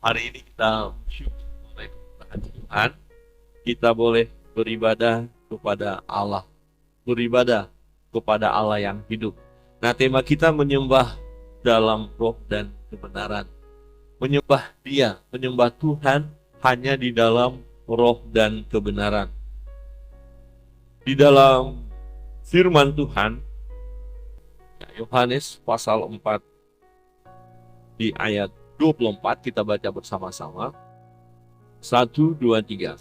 Hari ini kita bersyukur oleh keberkahan Tuhan, kita boleh beribadah kepada Allah, beribadah kepada Allah yang hidup. Nah, tema kita menyembah dalam roh dan kebenaran. Menyembah Dia, menyembah Tuhan hanya di dalam roh dan kebenaran. Di dalam firman Tuhan, Yohanes pasal 4 di ayat 24 kita baca bersama-sama. 1, 2, 3.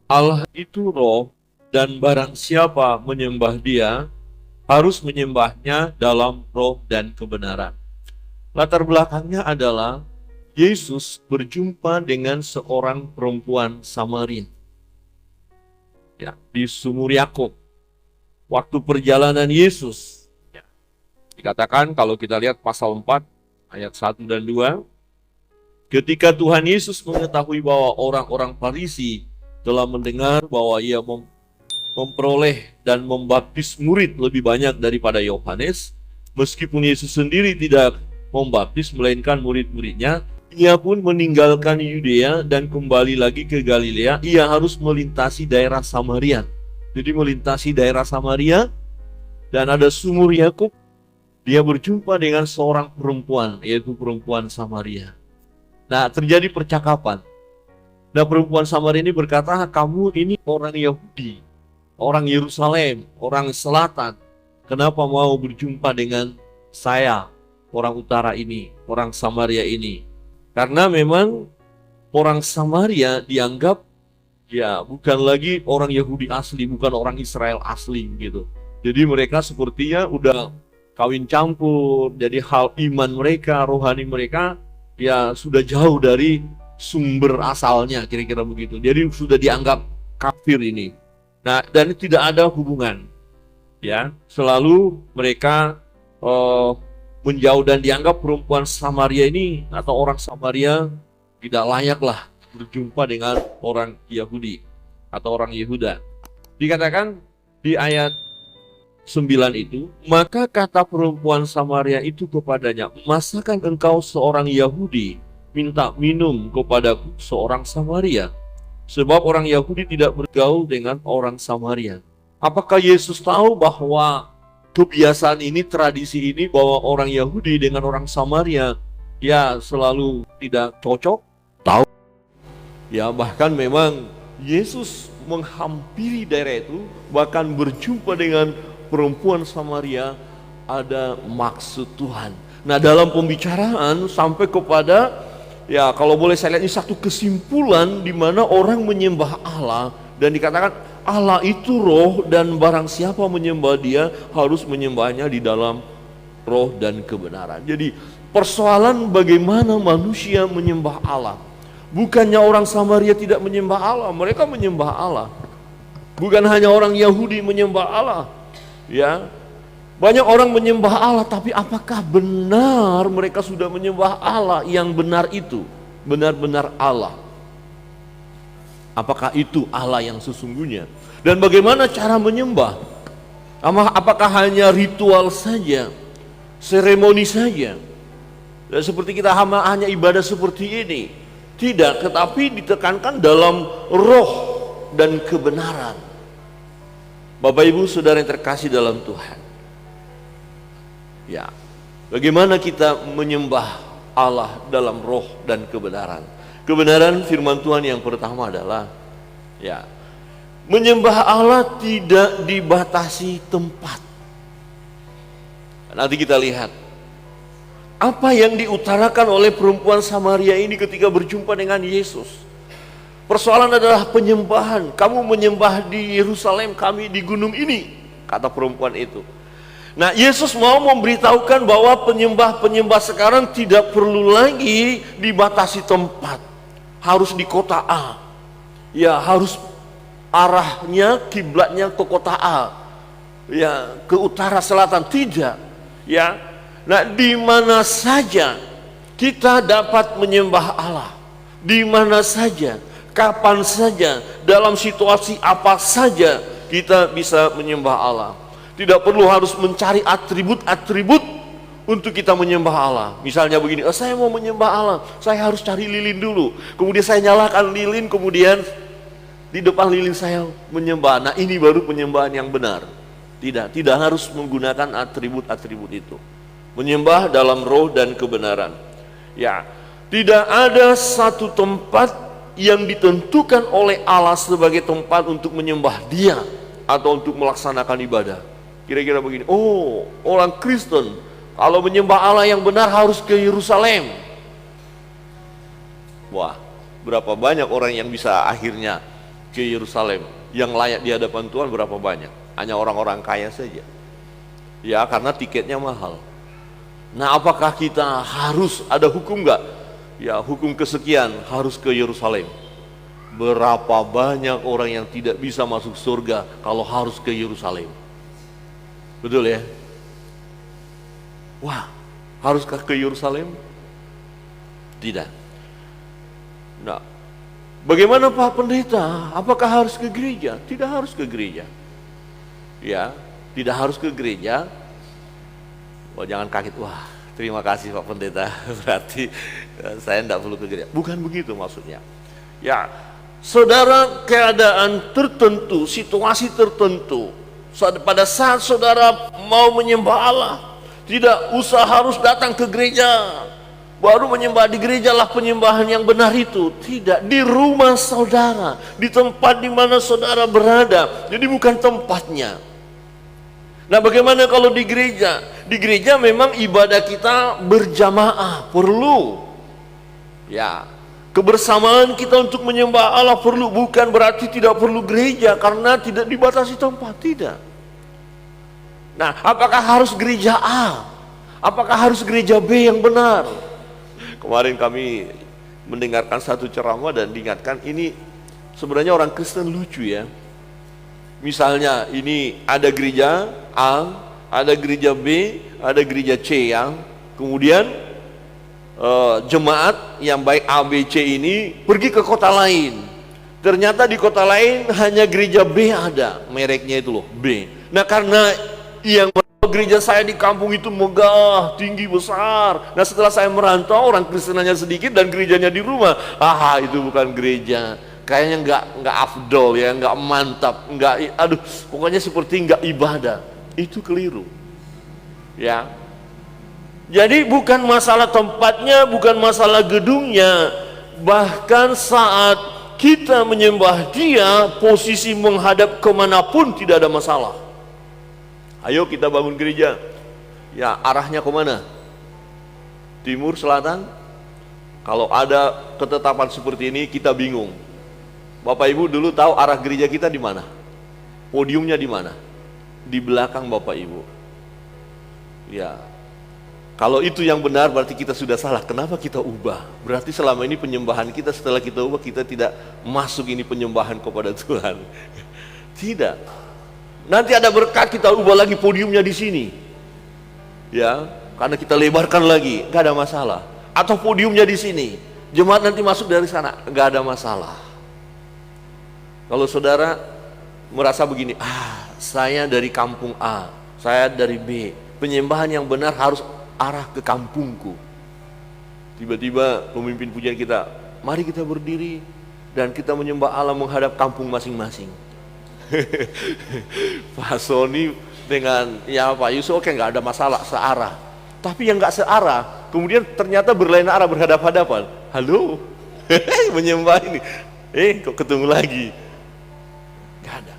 Allah itu roh, dan barang siapa menyembah Dia harus menyembahnya dalam roh dan kebenaran. Latar belakangnya adalah Yesus berjumpa dengan seorang perempuan Samaria, ya, di sumur Yakub. Waktu perjalanan Yesus, ya, dikatakan kalau kita lihat pasal 4 ayat 1 dan 2, ketika Tuhan Yesus mengetahui bahwa orang-orang Farisi telah mendengar bahwa ia memperoleh dan membaptis murid lebih banyak daripada Yohanes, meskipun Yesus sendiri tidak membaptis melainkan murid-muridnya, ia pun meninggalkan Yudea dan kembali lagi ke Galilea. Ia harus melintasi daerah Samaria. Jadi melintasi daerah Samaria dan ada sumur Yakub. Dia berjumpa dengan seorang perempuan, yaitu perempuan Samaria. Nah, terjadi percakapan. Nah, perempuan Samaria ini berkata, kamu ini orang Yahudi, orang Yerusalem, orang selatan. Kenapa mau berjumpa dengan saya, orang utara ini, orang Samaria ini? Karena memang orang Samaria dianggap ya bukan lagi orang Yahudi asli, bukan orang Israel asli gitu. Jadi mereka sepertinya udah kawin campur, jadi hal iman mereka, rohani mereka ya sudah jauh dari sumber asalnya, kira-kira begitu. Jadi sudah dianggap kafir ini. Nah, dan tidak ada hubungan, ya. Selalu mereka menjauh dan dianggap perempuan Samaria ini atau orang Samaria tidak layaklah berjumpa dengan orang Yahudi atau orang Yehuda. Dikatakan di ayat 9 itu, maka kata perempuan Samaria itu kepadanya, masakan engkau seorang Yahudi minta minum kepadaku seorang Samaria? Sebab orang Yahudi tidak bergaul dengan orang Samaria. Apakah Yesus tahu bahwa kebiasaan ini, tradisi ini, bahwa orang Yahudi dengan orang Samaria ya selalu tidak cocok? Tahu. Ya, bahkan memang Yesus menghampiri daerah itu, bahkan berjumpa dengan perempuan Samaria, ada maksud Tuhan. Nah, dalam pembicaraan sampai kepada, ya kalau boleh saya lihat ini satu kesimpulan di mana orang menyembah Allah dan dikatakan Allah itu roh, dan barang siapa menyembah Dia harus menyembahnya di dalam roh dan kebenaran. Jadi persoalan bagaimana manusia menyembah Allah. Bukannya orang Samaria tidak menyembah Allah, mereka menyembah Allah. Bukan hanya orang Yahudi menyembah Allah, ya. Banyak orang menyembah Allah, tapi apakah benar mereka sudah menyembah Allah yang benar itu? Benar-benar Allah. Apakah itu Allah yang sesungguhnya? Dan bagaimana cara menyembah? Apakah hanya ritual saja, seremoni saja? Dan seperti kita hanya ibadah seperti ini? Tidak, tetapi ditekankan dalam roh dan kebenaran. Bapak Ibu Saudara yang terkasih dalam Tuhan, ya, bagaimana kita menyembah Allah dalam roh dan kebenaran? Kebenaran firman Tuhan yang pertama adalah, ya, menyembah Allah tidak dibatasi tempat. Nanti kita lihat apa yang diutarakan oleh perempuan Samaria ini ketika berjumpa dengan Yesus. Persoalan adalah penyembahan. Kamu menyembah di Yerusalem, kami di gunung ini, kata perempuan itu. Nah, Yesus mau memberitahukan bahwa penyembah-penyembah sekarang tidak perlu lagi dibatasi tempat. Harus di kota A, ya harus arahnya, kiblatnya ke kota A, ya ke utara selatan, tidak, ya. Nah, di mana saja kita dapat menyembah Allah, di mana saja, kapan saja, dalam situasi apa saja kita bisa menyembah Allah. Tidak perlu harus mencari atribut-atribut untuk kita menyembah Allah. Misalnya begini, saya mau menyembah Allah, saya harus cari lilin dulu. Kemudian saya nyalakan lilin, kemudian di depan lilin saya menyembah. Nah, ini baru penyembahan yang benar. Tidak harus menggunakan atribut-atribut itu. Menyembah dalam roh dan kebenaran. Ya, tidak ada satu tempat yang ditentukan oleh Allah sebagai tempat untuk menyembah Dia atau untuk melaksanakan ibadah. Kira-kira begini, orang Kristen kalau menyembah Allah yang benar harus ke Yerusalem. Wah, berapa banyak orang yang bisa akhirnya ke Yerusalem, yang layak di hadapan Tuhan berapa banyak? Hanya orang-orang kaya saja. Ya, karena tiketnya mahal. Nah, apakah kita harus ada hukum enggak? Ya, hukum kesekian harus ke Yerusalem. Berapa banyak orang yang tidak bisa masuk surga kalau harus ke Yerusalem? Betul ya? Wah, haruskah ke Yerusalem? Tidak. Nah, bagaimana Pak Pendeta? Apakah harus ke gereja? Tidak harus ke gereja. Ya, tidak harus ke gereja. Jangan kaget. Wah, terima kasih Pak Pendeta. Berarti saya tidak perlu ke gereja. Bukan begitu maksudnya. Ya, saudara, keadaan tertentu, situasi tertentu, pada saat saudara mau menyembah Allah, tidak usah harus datang ke gereja. Baru menyembah di gereja lah penyembahan yang benar itu. Tidak, di rumah saudara, di tempat di mana saudara berada. Jadi bukan tempatnya. Nah, bagaimana kalau di gereja? Di gereja memang ibadah kita berjamaah, perlu. Ya, kebersamaan kita untuk menyembah Allah perlu, bukan berarti tidak perlu gereja karena tidak dibatasi tempat, tidak. Nah, apakah harus gereja A? Apakah harus gereja B yang benar? Kemarin kami mendengarkan satu ceramah dan diingatkan, ini sebenarnya orang Kristen lucu ya. Misalnya ini ada gereja A, ada gereja B, ada gereja C yang kemudian jemaat yang baik A, B, C ini pergi ke kota lain. Ternyata di kota lain hanya gereja B ada, mereknya itu loh, B. Nah, karena yang gereja saya di kampung itu megah, tinggi, besar. Nah, setelah saya merantau, orang Kristenannya sedikit dan gerejanya di rumah. Itu bukan gereja. Kayaknya nggak afdol ya, nggak mantap, pokoknya seperti nggak ibadah. Itu keliru. Ya. Jadi bukan masalah tempatnya, bukan masalah gedungnya. Bahkan saat kita menyembah Dia, posisi menghadap kemanapun tidak ada masalah. Ayo kita bangun gereja. Ya, arahnya kemana? Timur, selatan? Kalau ada ketetapan seperti ini, kita bingung. Bapak Ibu dulu tahu arah gereja kita di mana? Podiumnya di mana? Di belakang Bapak Ibu. Ya, kalau itu yang benar berarti kita sudah salah. Kenapa kita ubah? Berarti selama ini penyembahan kita, setelah kita ubah, kita tidak masuk ini penyembahan kepada Tuhan. Tidak. Nanti ada berkat, kita ubah lagi podiumnya di sini. Ya, karena kita lebarkan lagi, nggak ada masalah. Atau podiumnya di sini, jemaat nanti masuk dari sana, nggak ada masalah. Kalau saudara merasa begini, saya dari kampung A, saya dari B, penyembahan yang benar harus arah ke kampungku. Tiba-tiba pemimpin pujian kita, mari kita berdiri dan kita menyembah Allah menghadap kampung masing-masing. Pak Sony dengan Pak Yusuf, oke, nggak ada masalah, searah. Tapi yang nggak searah, kemudian ternyata berlain arah, berhadap-hadapan. Halo, menyembah ini, kok ketemu lagi? Nggak ada.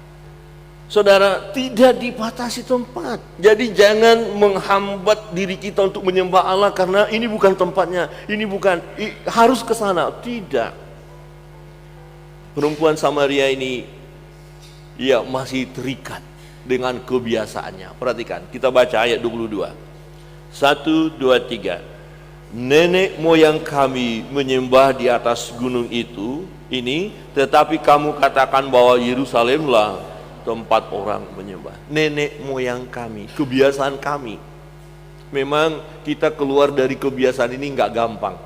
Saudara, tidak dibatasi tempat. Jadi jangan menghambat diri kita untuk menyembah Allah karena ini bukan tempatnya, ini bukan, harus ke sana. Tidak. Perempuan Samaria ini, ia masih terikat dengan kebiasaannya. Perhatikan, kita baca ayat 22. 1, 2, 3. Nenek moyang kami menyembah di atas gunung ini, tetapi kamu katakan bahwa Yerusalemlah tempat orang menyembah. Nenek moyang kami, kebiasaan kami. Memang kita keluar dari kebiasaan ini nggak gampang.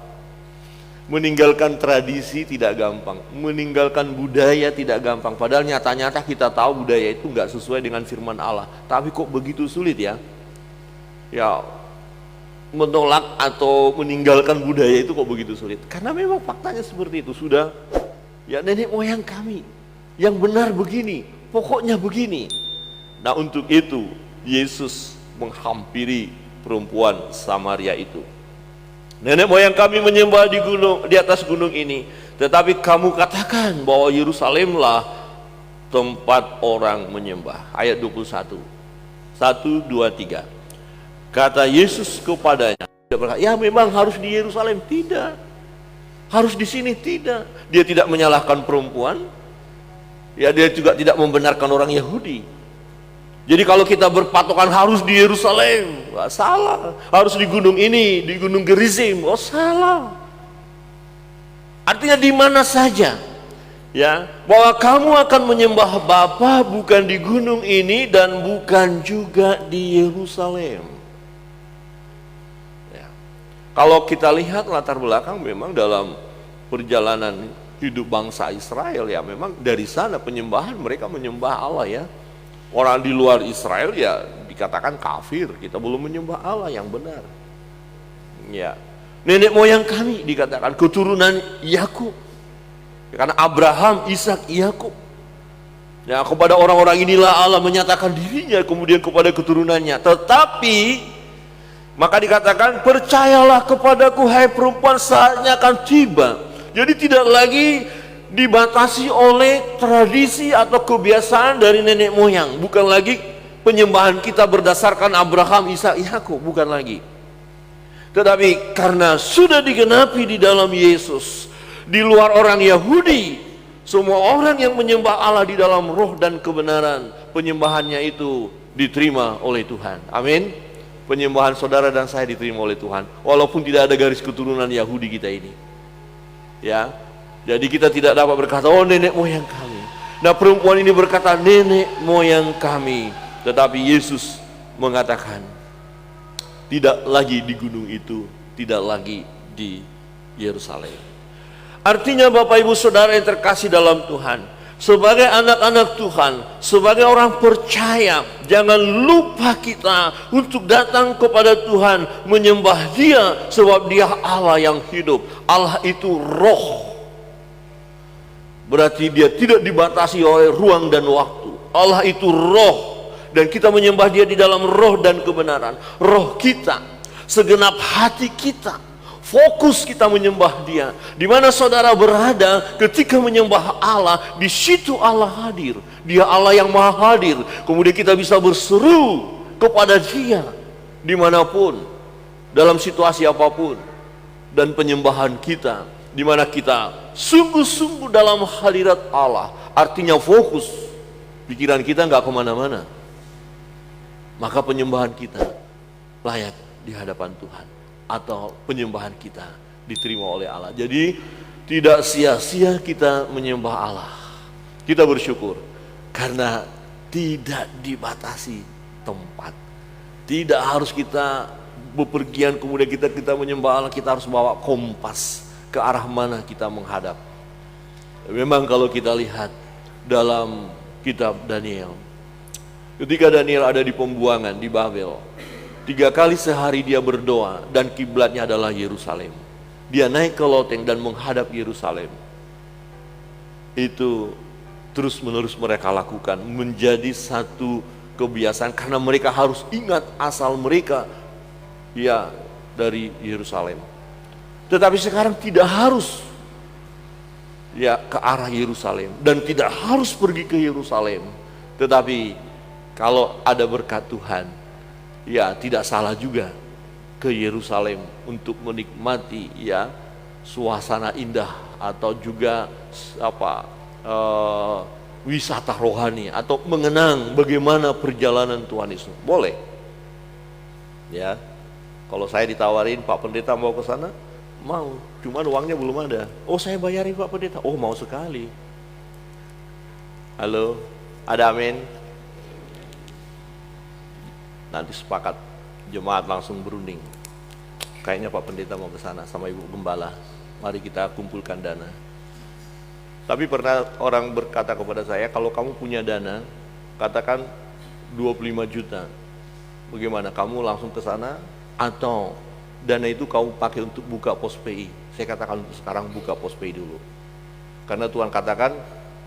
Meninggalkan tradisi tidak gampang, meninggalkan budaya tidak gampang. Padahal nyata-nyata kita tahu budaya itu nggak sesuai dengan firman Allah. Tapi kok begitu sulit ya? Ya, menolak atau meninggalkan budaya itu kok begitu sulit? Karena memang faktanya seperti itu. Sudah, ya nenek moyang kami yang benar begini, pokoknya begini. Nah untuk itu Yesus menghampiri perempuan Samaria itu. Nenek moyang kami menyembah di atas gunung ini, tetapi kamu katakan bahwa Yerusalemlah tempat orang menyembah. Ayat 21. 1, 2, 3. Kata Yesus kepadanya, ya memang harus di Yerusalem. Tidak. Harus di sini. Tidak. Dia tidak menyalahkan perempuan. Ya, dia juga tidak membenarkan orang Yahudi. Jadi kalau kita berpatokan harus di Yerusalem, wah, salah. Harus di gunung ini, di gunung Gerizim, oh salah. Artinya di mana saja, ya, bahwa kamu akan menyembah Bapa bukan di gunung ini dan bukan juga di Yerusalem. Ya. Kalau kita lihat latar belakang memang dalam perjalanan hidup bangsa Israel, ya memang dari sana penyembahan mereka menyembah Allah ya. Orang di luar Israel ya dikatakan kafir, kita belum menyembah Allah yang benar. Ya, nenek moyang kami dikatakan keturunan Yakub. Karena Abraham, Ishak, Yakub. Ya, kepada orang-orang inilah Allah menyatakan dirinya kemudian kepada keturunannya. Tetapi maka dikatakan percayalah kepadaku hai perempuan, saatnya akan tiba. Jadi tidak lagi dibatasi oleh tradisi atau kebiasaan dari nenek moyang, bukan lagi penyembahan kita berdasarkan Abraham, Ishak, Yakub, bukan lagi. Tetapi karena sudah digenapi di dalam Yesus, di luar orang Yahudi, semua orang yang menyembah Allah di dalam roh dan kebenaran, penyembahannya itu diterima oleh Tuhan. Amin. Penyembahan saudara dan saya diterima oleh Tuhan, walaupun tidak ada garis keturunan Yahudi kita ini. Ya. Jadi kita tidak dapat berkata, oh nenek moyang kami. Nah perempuan ini berkata, nenek moyang kami. Tetapi Yesus mengatakan, tidak lagi di gunung itu, tidak lagi di Yerusalem. Artinya Bapak Ibu Saudara yang terkasih dalam Tuhan, sebagai anak-anak Tuhan, sebagai orang percaya, jangan lupa kita untuk datang kepada Tuhan, menyembah Dia, sebab Dia Allah yang hidup. Allah itu roh. Berarti dia tidak dibatasi oleh ruang dan waktu. Allah itu roh, dan kita menyembah dia di dalam roh dan kebenaran. Roh kita, segenap hati kita, fokus kita menyembah dia. Di mana saudara berada ketika menyembah Allah, di situ Allah hadir. Dia Allah yang maha hadir. Kemudian kita bisa berseru kepada dia dimanapun, dalam situasi apapun. Dan penyembahan kita, di mana kita sungguh-sungguh dalam hadirat Allah, artinya fokus, pikiran kita nggak kemana-mana, maka penyembahan kita layak di hadapan Tuhan, atau penyembahan kita diterima oleh Allah. Jadi tidak sia-sia kita menyembah Allah. Kita bersyukur karena tidak dibatasi tempat. Tidak harus kita bepergian kemudian kita menyembah Allah, kita harus bawa kompas ke arah mana kita menghadap. Memang kalau kita lihat dalam kitab Daniel, ketika Daniel ada di pembuangan di Babel, 3 kali sehari dia berdoa dan kiblatnya adalah Yerusalem. Dia naik ke loteng dan menghadap Yerusalem. Itu terus menerus mereka lakukan, menjadi satu kebiasaan karena mereka harus ingat asal mereka ya dari Yerusalem. Tetapi sekarang tidak harus ya ke arah Yerusalem dan tidak harus pergi ke Yerusalem. Tetapi kalau ada berkat Tuhan, ya tidak salah juga ke Yerusalem untuk menikmati ya suasana indah atau juga wisata rohani atau mengenang bagaimana perjalanan Tuhan Yesus. Boleh. Ya. Kalau saya ditawarin Pak Pendeta mau ke sana, mau, cuman uangnya belum ada. Oh saya bayarin Pak Pendeta, oh mau sekali. Halo, ada amin? Nanti sepakat, jemaat langsung berunding. Kayaknya Pak Pendeta mau ke sana sama Ibu Gembala. Mari kita kumpulkan dana. Tapi pernah orang berkata kepada saya, kalau kamu punya dana, katakan 25 juta. Bagaimana? Kamu langsung ke sana atau dana itu kamu pakai untuk buka pos PI? Saya katakan untuk sekarang buka pos PI dulu. Karena Tuhan katakan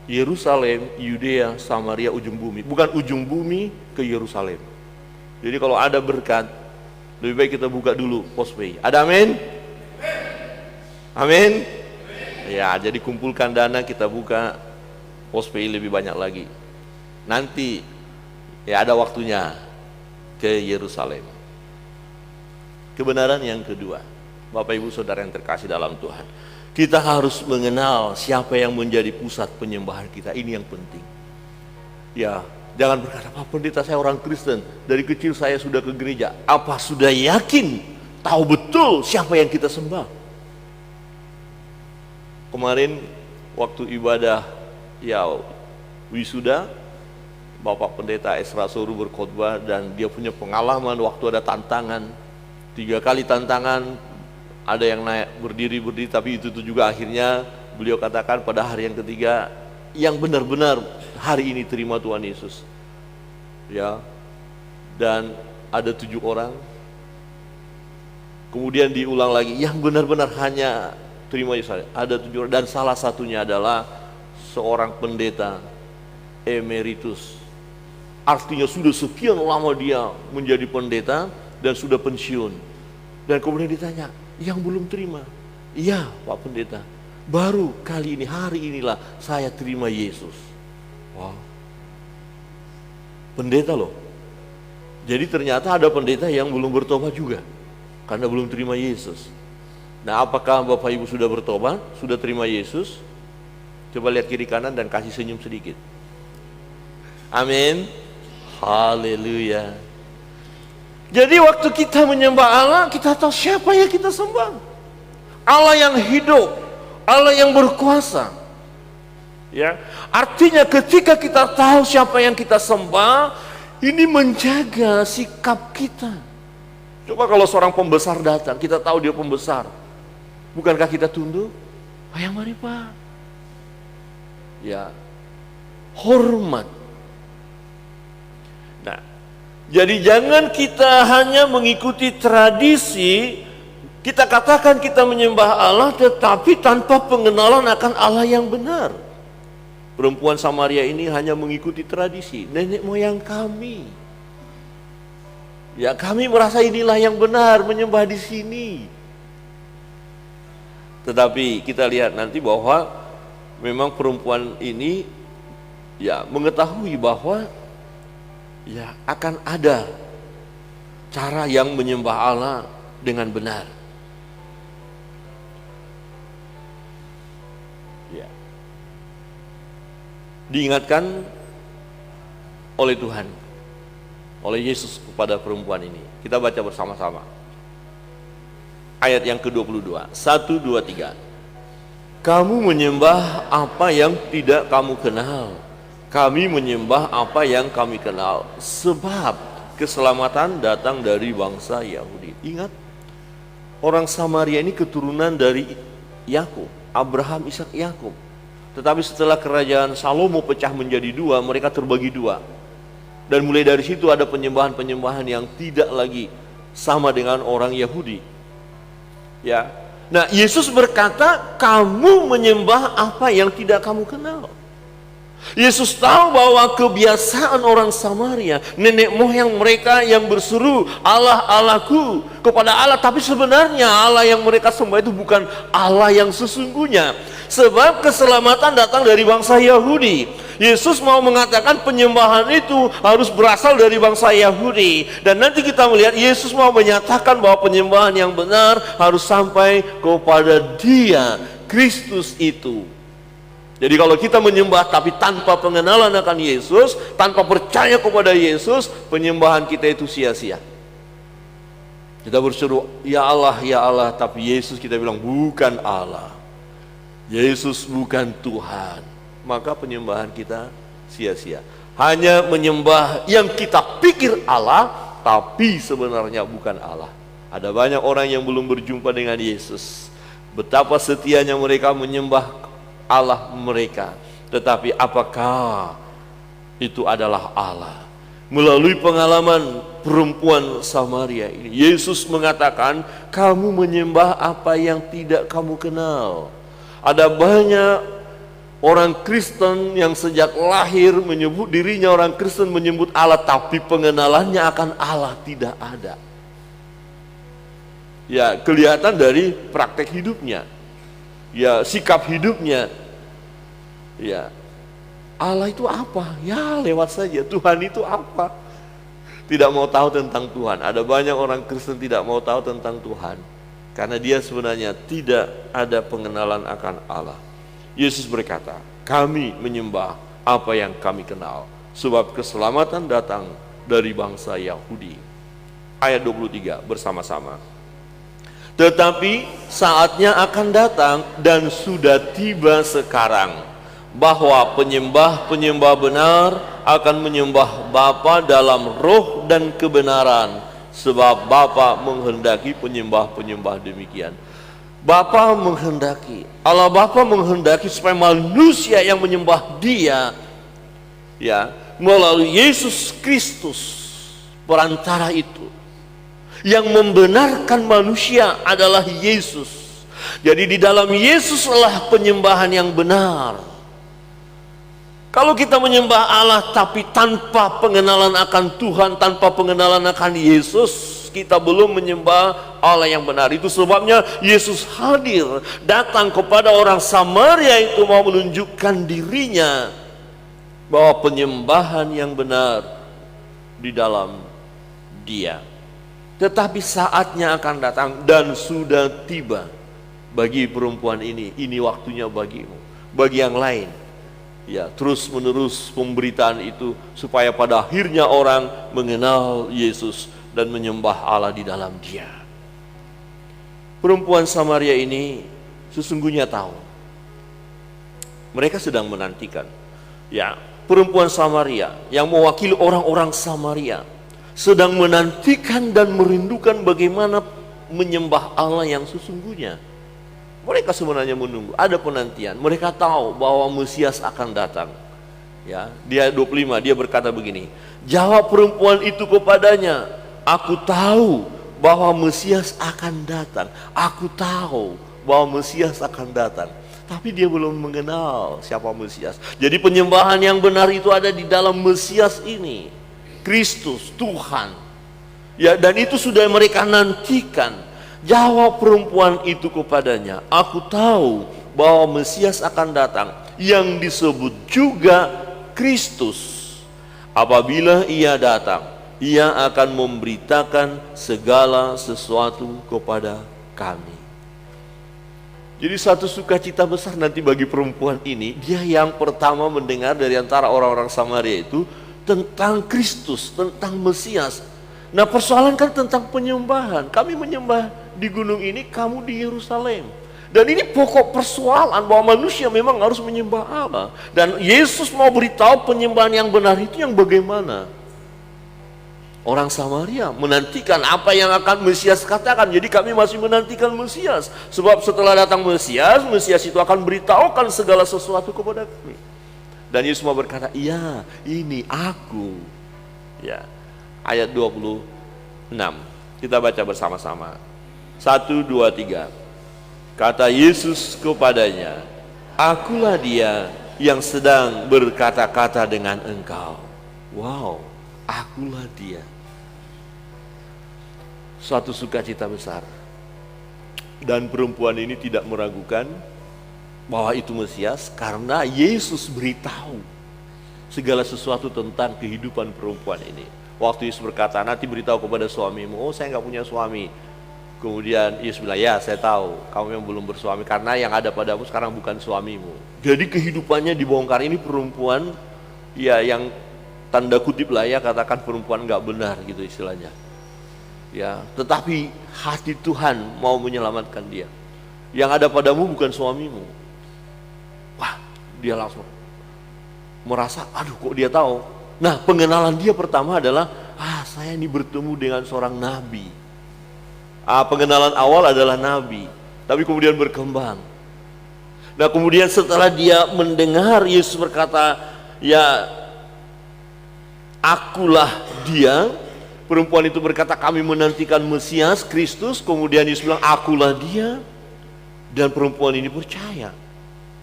Yerusalem, Yudea, Samaria, ujung bumi. Bukan ujung bumi ke Yerusalem. Jadi kalau ada berkat, lebih baik kita buka dulu pos PI. Ada amin? Amin? Ya, jadi kumpulkan dana, kita buka pos PI lebih banyak lagi. Nanti ya ada waktunya ke Yerusalem. Kebenaran yang kedua, Bapak Ibu Saudara yang terkasih dalam Tuhan, kita harus mengenal siapa yang menjadi pusat penyembahan kita. Ini yang penting. Ya, jangan berkata, Pak Pendeta saya orang Kristen, dari kecil saya sudah ke gereja. Apa sudah yakin, tahu betul siapa yang kita sembah? Kemarin waktu ibadah ya wisuda, Bapak Pendeta Esra Soru berkhotbah dan dia punya pengalaman waktu ada tantangan. 3 kali tantangan, ada yang naik berdiri tapi itu juga akhirnya beliau katakan pada hari yang ketiga, yang benar-benar hari ini terima Tuhan Yesus. Ya. Dan ada 7 orang. Kemudian diulang lagi, yang benar-benar hanya terima Yesus. Ada 7 orang dan salah satunya adalah seorang pendeta emeritus. Artinya sudah sekian lama dia menjadi pendeta dan sudah pensiun. Dan kemudian ditanya, yang belum terima? Iya Pak Pendeta, baru kali ini, hari inilah saya terima Yesus. Wow. Pendeta loh. Jadi ternyata ada pendeta yang belum bertobat juga karena belum terima Yesus. Nah, apakah Bapak Ibu sudah bertobat, sudah terima Yesus? Coba lihat kiri kanan dan kasih senyum sedikit. Amin. Haleluya. Jadi waktu kita menyembah Allah, kita tahu siapa yang kita sembah. Allah yang hidup, Allah yang berkuasa. Ya, artinya ketika kita tahu siapa yang kita sembah, ini menjaga sikap kita. Coba kalau seorang pembesar datang, kita tahu dia pembesar. Bukankah kita tunduk? Yang mari Pak. Ya, hormat. Nah, jadi jangan kita hanya mengikuti tradisi, kita katakan kita menyembah Allah tetapi tanpa pengenalan akan Allah yang benar. Perempuan Samaria ini hanya mengikuti tradisi nenek moyang kami. Ya, kami merasa inilah yang benar, menyembah di sini. Tetapi kita lihat nanti bahwa memang perempuan ini ya mengetahui bahwa ya akan ada cara yang menyembah Allah dengan benar. Ya. Diingatkan oleh Tuhan, oleh Yesus kepada perempuan ini. Kita baca bersama-sama. Ayat yang ke-22, 1, 2, 3. Kamu menyembah apa yang tidak kamu kenal. Kami menyembah apa yang kami kenal. Sebab keselamatan datang dari bangsa Yahudi. Ingat, orang Samaria ini keturunan dari Yakub, Abraham, Ishak, Yakub. Tetapi setelah kerajaan Salomo pecah menjadi 2, mereka terbagi 2. Dan mulai dari situ ada penyembahan-penyembahan yang tidak lagi sama dengan orang Yahudi. Ya. Nah, Yesus berkata, kamu menyembah apa yang tidak kamu kenal. Yesus tahu bahwa kebiasaan orang Samaria, nenek moyang mereka yang berseru Allah Allahku kepada Allah, tapi sebenarnya Allah yang mereka sembah itu bukan Allah yang sesungguhnya. Sebab keselamatan datang dari bangsa Yahudi. Yesus mau mengatakan penyembahan itu harus berasal dari bangsa Yahudi. Dan nanti kita melihat Yesus mau menyatakan bahwa penyembahan yang benar harus sampai kepada Dia, Kristus itu. Jadi kalau kita menyembah tapi tanpa pengenalan akan Yesus, tanpa percaya kepada Yesus, penyembahan kita itu sia-sia. Kita berseru, ya Allah, tapi Yesus kita bilang bukan Allah. Yesus bukan Tuhan. Maka penyembahan kita sia-sia. Hanya menyembah yang kita pikir Allah, tapi sebenarnya bukan Allah. Ada banyak orang yang belum berjumpa dengan Yesus Betapa setianya mereka menyembah Allah mereka. Tetapi apakah itu adalah Allah? Melalui pengalaman perempuan Samaria ini, Yesus mengatakan, kamu menyembah apa yang tidak kamu kenal. Ada banyak orang Kristen yang sejak lahir menyebut dirinya orang Kristen, menyebut Allah, tapi pengenalannya akan Allah tidak ada. Ya, kelihatan dari praktek hidupnya, ya, sikap hidupnya. Ya, Allah itu apa? Ya, lewat saja. Tuhan itu apa? Tidak mau tahu tentang Tuhan. Ada banyak orang Kristen tidak mau tahu tentang Tuhan, karena dia sebenarnya tidak ada pengenalan akan Allah. Yesus berkata, kami menyembah apa yang kami kenal, sebab keselamatan datang dari bangsa Yahudi. Ayat 23 bersama-sama. Tetapi saatnya akan datang dan sudah tiba sekarang, bahwa penyembah-penyembah benar akan menyembah Bapa dalam roh dan kebenaran, sebab Bapa menghendaki penyembah-penyembah demikian. Bapa menghendaki, Allah Bapa menghendaki supaya manusia yang menyembah Dia, ya, melalui Yesus Kristus, perantara itu. Yang membenarkan manusia adalah Yesus. Jadi di dalam Yesuslah penyembahan yang benar. Kalau kita menyembah Allah tapi tanpa pengenalan akan Tuhan, tanpa pengenalan akan Yesus, kita belum menyembah Allah yang benar. Itu sebabnya Yesus hadir, datang kepada orang Samaria itu, mau menunjukkan dirinya bahwa penyembahan yang benar di dalam Dia. Tetapi saatnya akan datang dan sudah tiba bagi perempuan ini waktunya bagimu, bagi yang lain. Ya, terus menerus pemberitaan itu supaya pada akhirnya orang mengenal Yesus dan menyembah Allah di dalam Dia. Perempuan Samaria ini sesungguhnya tahu, mereka sedang menantikan. Ya, perempuan Samaria yang mewakili orang-orang Samaria sedang menantikan dan merindukan bagaimana menyembah Allah yang sesungguhnya. Mereka sebenarnya menunggu, ada penantian. Mereka tahu bahwa Mesias akan datang. Ya, dia 25, dia berkata begini, jawab perempuan itu kepadanya, aku tahu bahwa Mesias akan datang. Aku tahu bahwa Mesias akan datang. Tapi dia belum mengenal siapa Mesias. Jadi penyembahan yang benar itu ada di dalam Mesias ini, Kristus, Tuhan. Ya, dan itu sudah mereka nantikan. Jawab perempuan itu kepadanya, aku tahu bahwa Mesias akan datang, yang disebut juga Kristus. Apabila Ia datang, Ia akan memberitakan segala sesuatu kepada kami. Jadi satu sukacita besar nanti bagi perempuan ini, dia yang pertama mendengar dari antara orang-orang Samaria itu tentang Kristus, tentang Mesias. Nah, persoalan kan tentang penyembahan. Kami menyembah di gunung ini, kamu di Yerusalem. Dan ini pokok persoalan bahwa manusia memang harus menyembah Allah. Dan Yesus mau beritahu penyembahan yang benar itu yang bagaimana. Orang Samaria menantikan apa yang akan Mesias katakan. Jadi kami masih menantikan Mesias. Sebab setelah datang Mesias, Mesias itu akan beritahukan segala sesuatu kepada kami. Dan Yesus mau berkata, iya, ini aku. Ya. Ayat 26, kita baca bersama-sama. 1, 2, 3. Kata Yesus kepadanya, akulah Dia yang sedang berkata-kata dengan engkau. Wow, akulah Dia. Suatu sukacita besar. Dan perempuan ini tidak meragukan bahwa itu Mesias, karena Yesus beritahu segala sesuatu tentang kehidupan perempuan ini. Waktu Yesus berkata, nanti beritahu kepada suamimu, oh saya nggak punya suami. Kemudian Yesus bilang, ya saya tahu, kamu yang belum bersuami, karena yang ada padamu sekarang bukan suamimu. Jadi kehidupannya dibongkar. Ini perempuan, ya yang tanda kutip lah ya, katakan perempuan nggak benar gitu istilahnya. Ya, tetapi hati Tuhan mau menyelamatkan dia. Yang ada padamu bukan suamimu. Wah, dia langsung merasa, aduh kok dia tahu. Nah, pengenalan dia pertama adalah, saya ini bertemu dengan seorang nabi. Pengenalan awal adalah nabi. tapi kemudian berkembang. Nah kemudian setelah dia mendengar Yesus berkata, ya akulah dia, perempuan itu berkata kami menantikan Mesias, Kristus. Kemudian Yesus bilang akulah dia, dan perempuan ini percaya.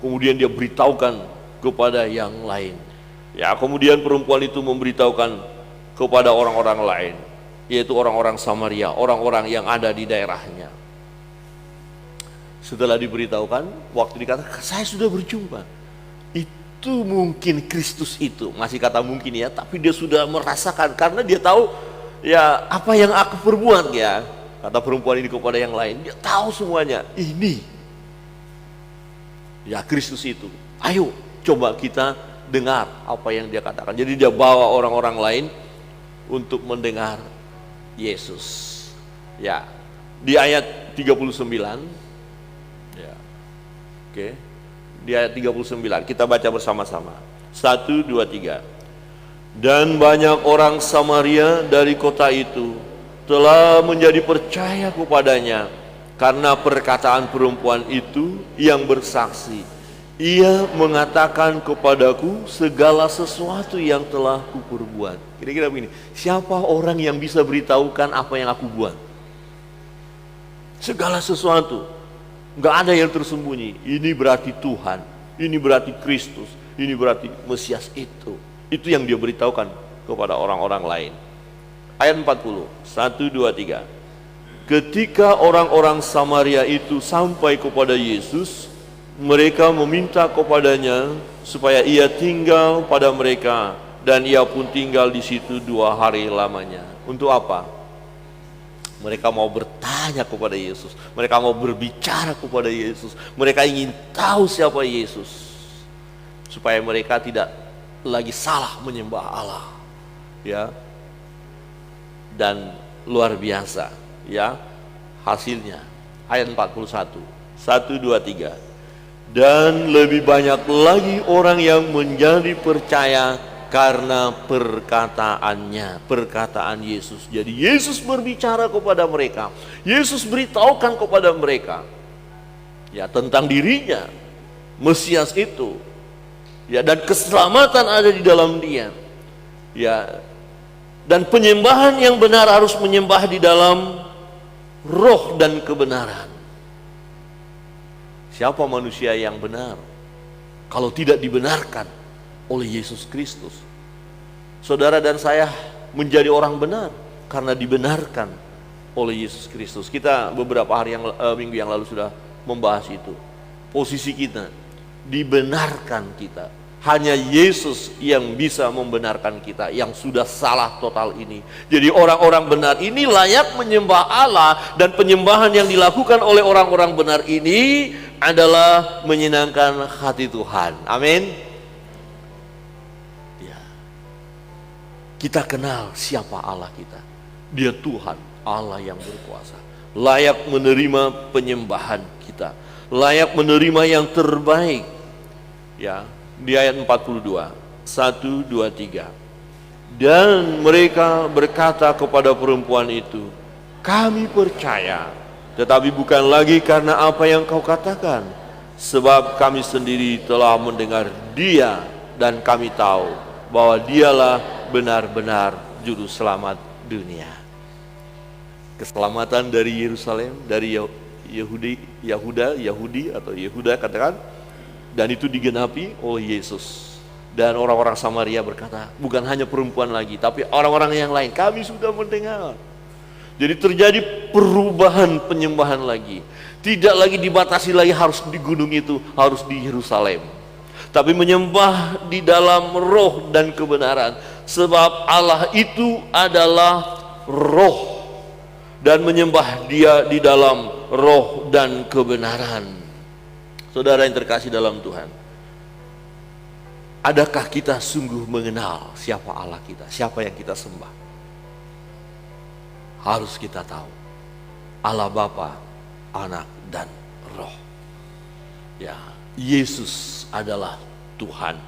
Kemudian dia beritahukan kepada yang lain. Ya kemudian perempuan itu memberitahukan kepada orang-orang lain, yaitu orang-orang Samaria, orang-orang yang ada di daerahnya. Setelah diberitahukan, waktu dikatakan saya sudah berjumpa, itu mungkin Kristus itu, masih kata mungkin ya, tapi dia sudah merasakan karena dia tahu ya apa yang aku perbuat ya, kata perempuan ini kepada yang lain, dia tahu semuanya, ini ya Kristus itu. Ayo coba kita dengar apa yang dia katakan. Jadi dia bawa orang-orang lain untuk mendengar Yesus. Ya, di ayat 39. Ya. Oke. Di ayat 39 kita baca bersama-sama. 1 2 3. Dan banyak orang Samaria dari kota itu telah menjadi percaya kepadanya karena perkataan perempuan itu yang bersaksi. Ia mengatakan kepadaku segala sesuatu yang telah kuperbuat. Kira-kira begini, siapa orang yang bisa beritahukan apa yang aku buat? Segala sesuatu, nggak ada yang tersembunyi. Ini berarti Tuhan, ini berarti Kristus, ini berarti Mesias itu. Itu yang dia beritahukan kepada orang-orang lain. Ayat 40, 1, 2, 3. Ketika orang-orang Samaria itu sampai kepada Yesus, mereka meminta kepadanya supaya ia tinggal pada mereka, dan ia pun tinggal di situ 2 hari lamanya. Untuk apa? Mereka mau bertanya kepada Yesus, mereka mau berbicara kepada Yesus, mereka ingin tahu siapa Yesus, supaya mereka tidak lagi salah menyembah Allah. Ya, dan luar biasa, ya hasilnya. Ayat 41, 1, 2, 3. Dan lebih banyak lagi orang yang menjadi percaya karena perkataannya, perkataan Yesus. Jadi Yesus berbicara kepada mereka, Yesus beritahukan kepada mereka ya tentang dirinya, Mesias itu. Ya, dan keselamatan ada di dalam dia. Ya. Dan penyembahan yang benar harus menyembah di dalam roh dan kebenaran. Siapa manusia yang benar kalau tidak dibenarkan oleh Yesus Kristus? Saudara dan saya menjadi orang benar karena dibenarkan oleh Yesus Kristus. Kita beberapa hari minggu yang lalu sudah membahas itu. Posisi kita dibenarkan kita. Hanya Yesus yang bisa membenarkan kita yang sudah salah total ini. Jadi orang-orang benar ini layak menyembah Allah, dan penyembahan yang dilakukan oleh orang-orang benar ini adalah menyenangkan hati Tuhan. Amin. Ya. Kita kenal siapa Allah kita. Dia Tuhan, Allah yang berkuasa. Layak menerima penyembahan kita. Layak menerima yang terbaik. Ya. Di ayat 42, 1, 2, 3. Dan mereka berkata kepada perempuan itu, kami percaya, tetapi bukan lagi karena apa yang kau katakan, sebab kami sendiri telah mendengar dia, dan kami tahu bahwa dialah benar-benar juru selamat dunia. Keselamatan dari Yerusalem, dari Yehuda katakan. Dan itu digenapi oleh Yesus. Dan orang-orang Samaria berkata, bukan hanya perempuan lagi, tapi orang-orang yang lain, kami sudah mendengar. Jadi terjadi perubahan penyembahan lagi. Tidak lagi dibatasi lagi harus di gunung itu, harus di Yerusalem. Tapi menyembah di dalam roh dan kebenaran. Sebab Allah itu adalah roh. Dan menyembah dia di dalam roh dan kebenaran. Saudara yang terkasih dalam Tuhan, adakah kita sungguh mengenal siapa Allah kita, siapa yang kita sembah? Harus kita tahu, Allah Bapa, Anak, dan Roh. Ya, Yesus adalah Tuhan.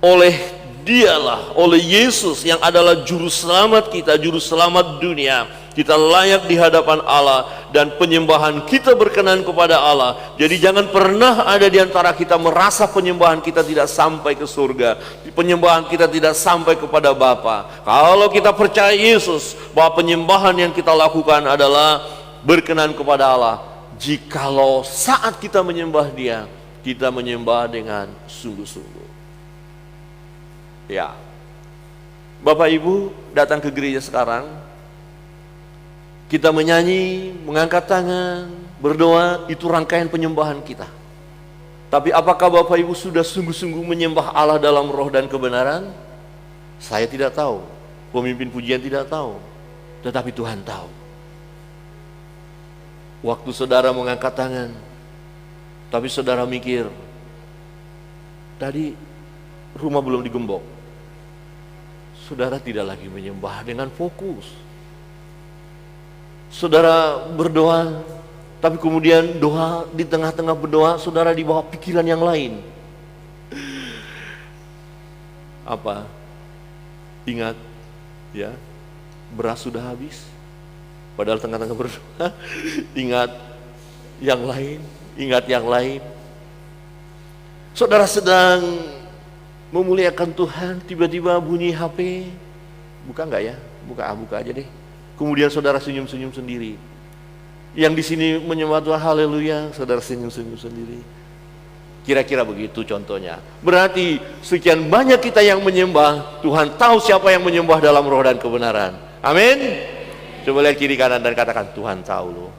Oleh Dialah oleh Yesus yang adalah juru selamat kita, juru selamat dunia. Kita layak di hadapan Allah dan penyembahan kita berkenan kepada Allah. Jadi jangan pernah ada di antara kita merasa penyembahan kita tidak sampai ke surga, penyembahan kita tidak sampai kepada Bapa. Kalau kita percaya Yesus bahwa penyembahan yang kita lakukan adalah berkenan kepada Allah, jikalau saat kita menyembah Dia, kita menyembah dengan sungguh-sungguh. Ya, Bapak Ibu datang ke gereja sekarang, kita menyanyi, mengangkat tangan, berdoa, itu rangkaian penyembahan kita. Tapi apakah Bapak Ibu sudah sungguh-sungguh menyembah Allah dalam roh dan kebenaran? Saya tidak tahu, pemimpin pujian tidak tahu, tetapi Tuhan tahu. Waktu saudara mengangkat tangan, tapi saudara mikir, tadi rumah belum digembok, saudara tidak lagi menyembah dengan fokus. Saudara berdoa, tapi kemudian doa, di tengah-tengah berdoa, saudara dibawa pikiran yang lain. Apa? Ingat, ya, beras sudah habis. Padahal tengah-tengah berdoa, ingat yang lain, ingat yang lain. Saudara sedang memuliakan Tuhan, tiba-tiba bunyi HP. Buka enggak ya? Buka aja deh. Kemudian saudara senyum-senyum sendiri. Yang di sini menyembah Tuhan, haleluya, saudara senyum-senyum sendiri. Kira-kira begitu contohnya. Berarti sekian banyak kita yang menyembah, Tuhan tahu siapa yang menyembah dalam roh dan kebenaran. Amin. Coba lihat kiri kanan dan katakan, Tuhan tahu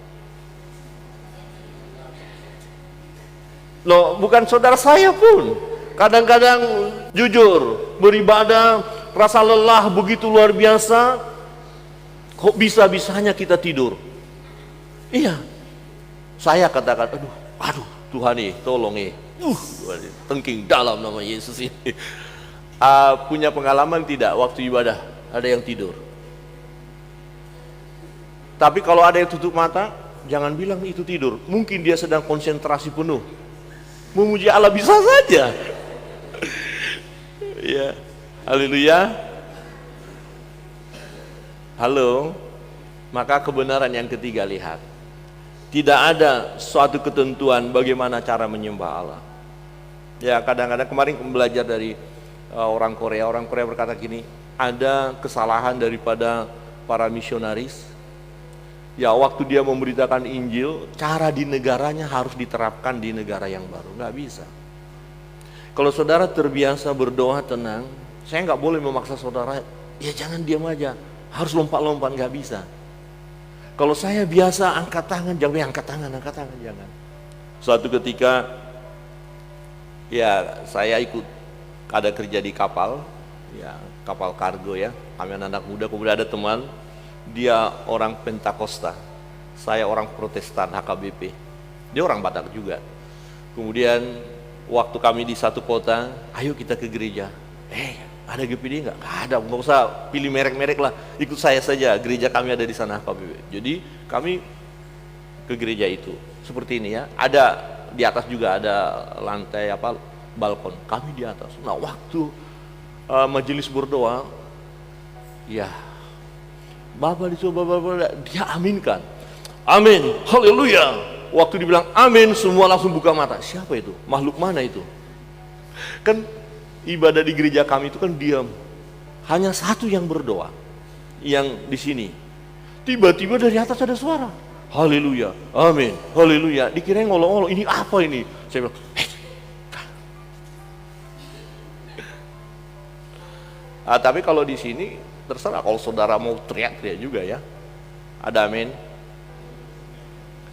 loh, bukan saudara saya pun. Kadang-kadang jujur, beribadah, rasa lelah begitu luar biasa. Kok bisa-bisanya kita tidur? Iya. Saya katakan, aduh Tuhan nih, tolong nih. Tengking dalam nama Yesus ini. Punya pengalaman tidak waktu ibadah ada yang tidur? Tapi kalau ada yang tutup mata, jangan bilang itu tidur. Mungkin dia sedang konsentrasi penuh. Memuji Allah bisa saja. Ya, haleluya. Halo. Maka kebenaran yang ketiga, lihat. Tidak ada suatu ketentuan bagaimana cara menyembah Allah. Ya, kadang-kadang kemarin belajar dari orang Korea berkata gini, ada kesalahan daripada para misionaris. Ya, waktu dia memberitakan Injil, cara di negaranya harus diterapkan di negara yang baru. Nggak bisa. Kalau saudara terbiasa berdoa tenang, saya nggak boleh memaksa saudara, ya jangan diam aja, harus lompat-lompat, nggak bisa. Kalau saya biasa angkat tangan, jangan angkat tangan, jangan. Suatu ketika, ya saya ikut ada kerja di kapal, ya kapal kargo ya, kami anak muda, kemudian ada teman, dia orang Pentakosta, saya orang Protestan HKBP, dia orang Batak juga. Kemudian waktu kami di satu kota, ayo kita ke gereja. Ada GPD nggak? Nggak ada, nggak usah pilih merek-merek lah, ikut saya saja, gereja kami ada di sana HKBP. Jadi kami ke gereja itu, seperti ini ya, ada di atas juga ada lantai balkon, kami di atas. Nah waktu majelis berdoa, ya Bapak dia aminkan, amin, haleluya. Waktu dibilang amin, semua langsung buka mata. Siapa itu? Makhluk mana itu? Kan ibadah di gereja kami itu kan diam. Hanya satu yang berdoa. Yang di sini. Tiba-tiba dari atas ada suara. Haleluya, amin, haleluya. Dikirain ngolong-ngolong, ini apa ini? Saya bilang, tapi kalau di sini terserah, kalau saudara mau teriak-teriak juga ya. Ada amin.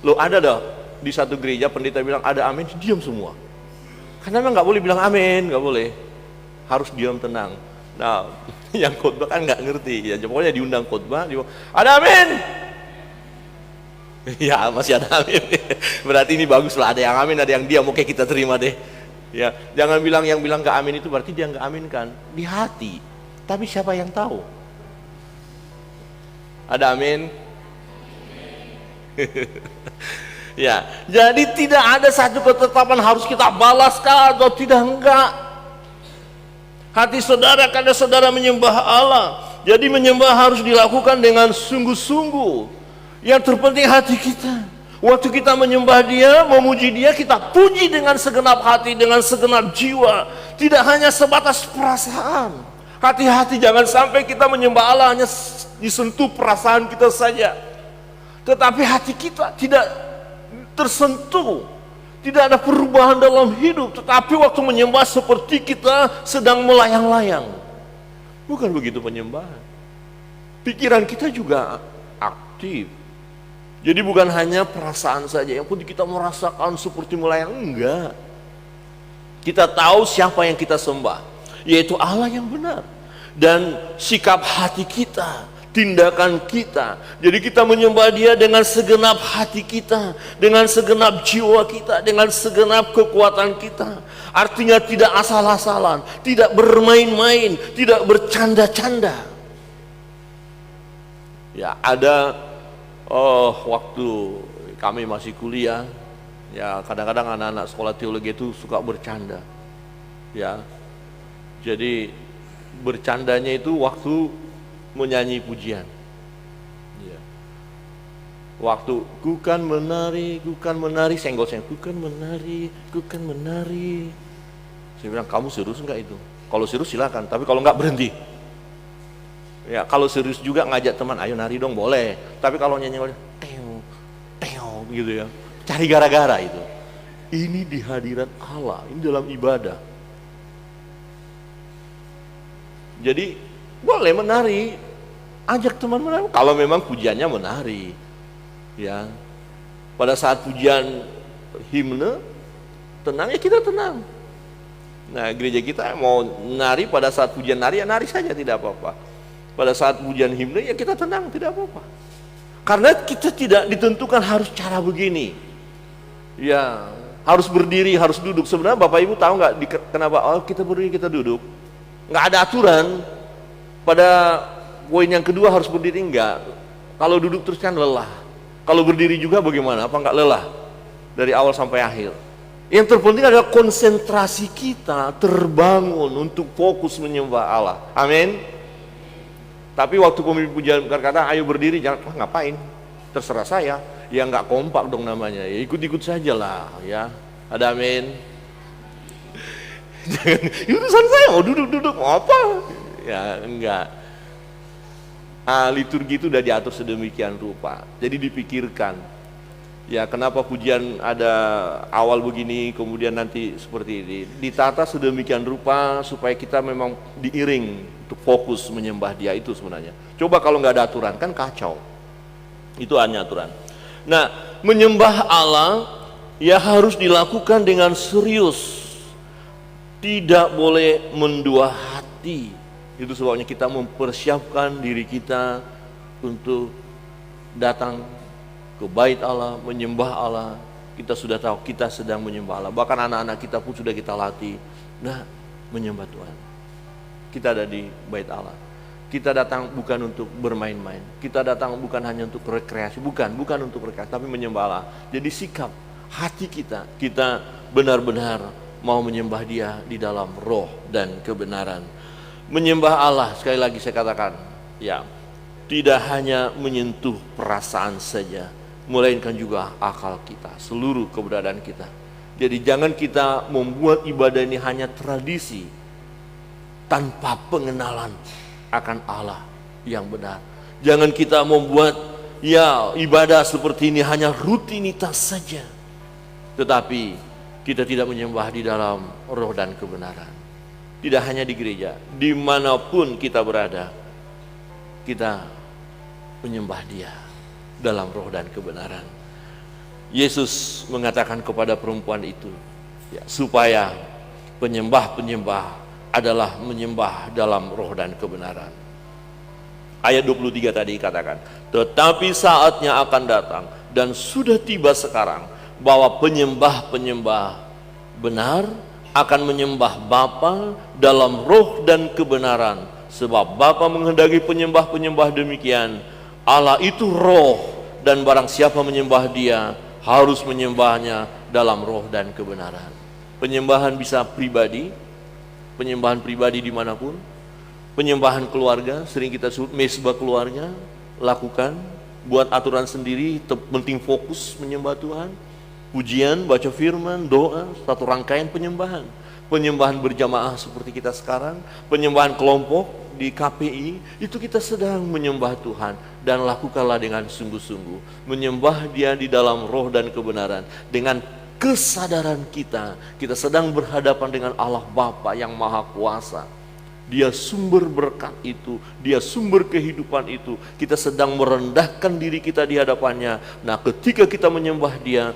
Loh ada dah di satu gereja pendeta bilang ada amin, diam semua. Karena memang nggak boleh bilang amin, nggak boleh. Harus diam tenang. Nah, yang khotbah kan nggak ngerti. Ya, pokoknya diundang khotbah, ada amin. Ya masih ada amin. Berarti ini bagus lah, ada yang amin, ada yang diam. Oke kita terima deh. Ya, jangan bilang yang bilang nggak amin itu berarti dia nggak aminkan di hati. Tapi siapa yang tahu? Ada amin. Ya, jadi tidak ada satu ketetapan harus kita balaskan atau tidak, enggak. Hati saudara karena saudara menyembah Allah. Jadi menyembah harus dilakukan dengan sungguh-sungguh. Yang terpenting hati kita. Waktu kita menyembah Dia, memuji Dia, kita puji dengan segenap hati, dengan segenap jiwa. Tidak hanya sebatas perasaan. Hati-hati, jangan sampai kita menyembah Allah hanya disentuh perasaan kita saja. Tetapi hati kita tidak tersentuh. Tidak ada perubahan dalam hidup. Tetapi waktu menyembah seperti kita sedang melayang-layang. Bukan begitu penyembahan. Pikiran kita juga aktif. Jadi bukan hanya perasaan saja. Yang penting kita merasakan seperti melayang. Enggak. Kita tahu siapa yang kita sembah. Yaitu Allah yang benar. Dan sikap hati kita, tindakan kita. Jadi kita menyembah Dia dengan segenap hati kita, dengan segenap jiwa kita, dengan segenap kekuatan kita. Artinya tidak asal-asalan, tidak bermain-main, tidak bercanda-canda. Ya, ada waktu kami masih kuliah, ya kadang-kadang anak-anak sekolah teologi itu suka bercanda. Ya. Jadi bercandanya itu waktu menyanyi pujian. Ya. Waktu ku kan menari, senggol-senggol, ku kan menari. Saya bilang, kamu serius enggak itu? Kalau serius silakan, tapi kalau enggak berhenti. Ya, kalau serius juga ngajak teman, ayo nari dong, boleh. Tapi kalau nyanyi teo gitu ya. Cari gara-gara itu. Ini di hadirat Allah, ini dalam ibadah. Jadi boleh menari, ajak teman menari kalau memang pujiannya menari. Ya. Pada saat pujian himne tenang, ya kita tenang. Nah, gereja kita mau nari pada saat pujian nari, ya nari saja, tidak apa-apa. Pada saat pujian himne, ya kita tenang, tidak apa-apa. Karena kita tidak ditentukan harus cara begini. Ya, harus berdiri, harus duduk. Sebenarnya Bapak Ibu tahu nggak kenapa kita berdiri, kita duduk? Nggak ada aturan. Pada poin yang kedua harus berdiri, enggak. Kalau duduk terus kan lelah. Kalau berdiri juga bagaimana? Apa enggak lelah? Dari awal sampai akhir. Yang terpenting adalah konsentrasi kita terbangun untuk fokus menyembah Allah. Amin. Tapi waktu pemimpin pujian berkata, ayo berdiri, jangan, ngapain? Terserah saya. Ya enggak kompak dong namanya. Ya ikut-ikut saja lah, ya. Ada amin. Jangan, urusan saya mau duduk-duduk, mau apa? Ya enggak. Liturgi itu sudah diatur sedemikian rupa. Jadi dipikirkan. Ya kenapa pujian ada awal begini, kemudian nanti seperti ini. Ditata sedemikian rupa supaya kita memang diiring untuk fokus menyembah Dia, itu sebenarnya. Coba kalau nggak ada aturan, kan kacau. Itu hanya aturan. Nah, menyembah Allah ya harus dilakukan dengan serius. Tidak boleh mendua hati. Itu sebabnya kita mempersiapkan diri kita untuk datang ke bait Allah, menyembah Allah. Kita sudah tahu kita sedang menyembah Allah. Bahkan anak-anak kita pun sudah kita latih. Nah, menyembah Tuhan. Kita ada di bait Allah. Kita datang bukan untuk bermain-main. Kita datang bukan hanya untuk rekreasi. Bukan untuk rekreasi, tapi menyembah Allah. Jadi sikap hati kita benar-benar mau menyembah Dia di dalam roh dan kebenaran. Menyembah Allah, sekali lagi saya katakan, ya, tidak hanya menyentuh perasaan saja, melainkan juga akal kita, seluruh keberadaan kita. Jadi jangan kita membuat ibadah ini hanya tradisi tanpa pengenalan akan Allah yang benar. Jangan kita membuat ya ibadah seperti ini hanya rutinitas saja, tetapi kita tidak menyembah di dalam roh dan kebenaran. Tidak hanya di gereja, dimanapun kita berada, kita menyembah Dia dalam roh dan kebenaran. Yesus mengatakan kepada perempuan itu, ya, supaya penyembah-penyembah adalah menyembah dalam roh dan kebenaran. Ayat 23 tadi katakan, tetapi saatnya akan datang dan sudah tiba sekarang bahwa penyembah-penyembah benar akan menyembah Bapa dalam roh dan kebenaran, sebab Bapa menghendaki penyembah-penyembah demikian. Allah itu roh, dan barang siapa menyembah Dia harus menyembahnya dalam roh dan kebenaran. Penyembahan bisa pribadi, penyembahan pribadi dimanapun, penyembahan keluarga, sering kita sebut mesbah keluarga, lakukan, buat aturan sendiri, penting fokus menyembah Tuhan, pujian, baca firman, doa, satu rangkaian penyembahan. Penyembahan berjamaah seperti kita sekarang, penyembahan kelompok di KPI, itu kita sedang menyembah Tuhan. Dan lakukanlah dengan sungguh-sungguh, menyembah Dia di dalam roh dan kebenaran. Dengan kesadaran kita sedang berhadapan dengan Allah Bapa yang Maha Kuasa. Dia sumber berkat itu, Dia sumber kehidupan itu. Kita sedang merendahkan diri kita di hadapannya. Nah, ketika kita menyembah Dia,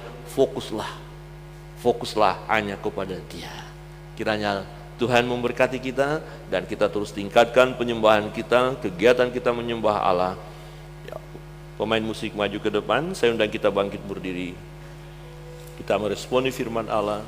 fokuslah hanya kepada Dia. Kiranya Tuhan memberkati kita dan kita terus tingkatkan penyembahan kita, kegiatan kita menyembah Allah. Ya, pemain musik maju ke depan, saya undang kita bangkit berdiri. Kita meresponi firman Allah.